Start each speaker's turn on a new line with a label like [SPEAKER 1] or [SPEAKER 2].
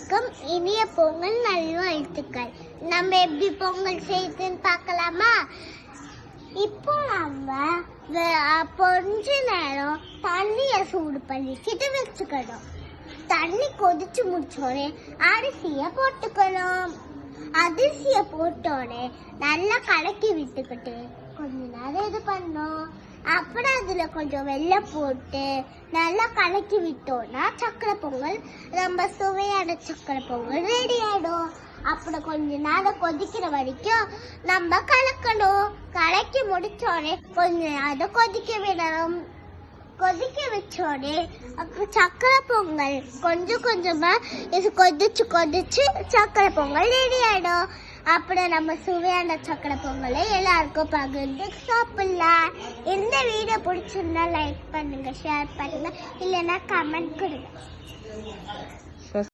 [SPEAKER 1] அனைவருக்கும் இனிய பொங்கல் நல்வாழ்த்துக்கள். நம்ம எப்படி பொங்கல் செய்யுதுன்னு பார்க்கலாமா? இப்போ நம்ம கொஞ்ச நேரம் தண்ணியை சூடு பண்ணிக்கிட்டு வச்சுக்கணும். தண்ணி கொதிச்சு முடிச்சோடனே அரிசியை போட்டுக்கணும். அரிசியை போட்டோடனே நல்லா கலக்கி விட்டுக்கிட்டு கொஞ்ச நேரம் இது பண்ணோம். அப்புறம் அதில் கொஞ்சம் வெல்லம் போட்டு நல்லா கலக்கி விட்டோம்னா சக்கரை பொங்கல், ரொம்ப சுவையான சக்கரை பொங்கல் ரெடி ஆகிடும். அப்புறம் கொஞ்ச நேரம் கொதிக்கிற வரைக்கும் நம்ம கலக்கணும். கலக்கி முடிச்சோடனே கொஞ்ச நேரம் கொதிக்க விடணும். கொதிக்க வச்சோடனே அப்புறம் சக்கரை பொங்கல் கொஞ்சம் கொஞ்சமாக இது கொதிச்சு சக்கரை பொங்கல் ரெடி ஆகிடும். அப்புறம் நம்ம சுவையான சக்கரை பொங்கலை எல்லாருக்கும் பகிர்ந்து சாப்பிடலாம். இந்த வீடியோ பிடிச்சிருந்தா லைக் பண்ணுங்க, ஷேர் பண்ணுங்க, இல்லைன்னா கமெண்ட் கொடுங்க.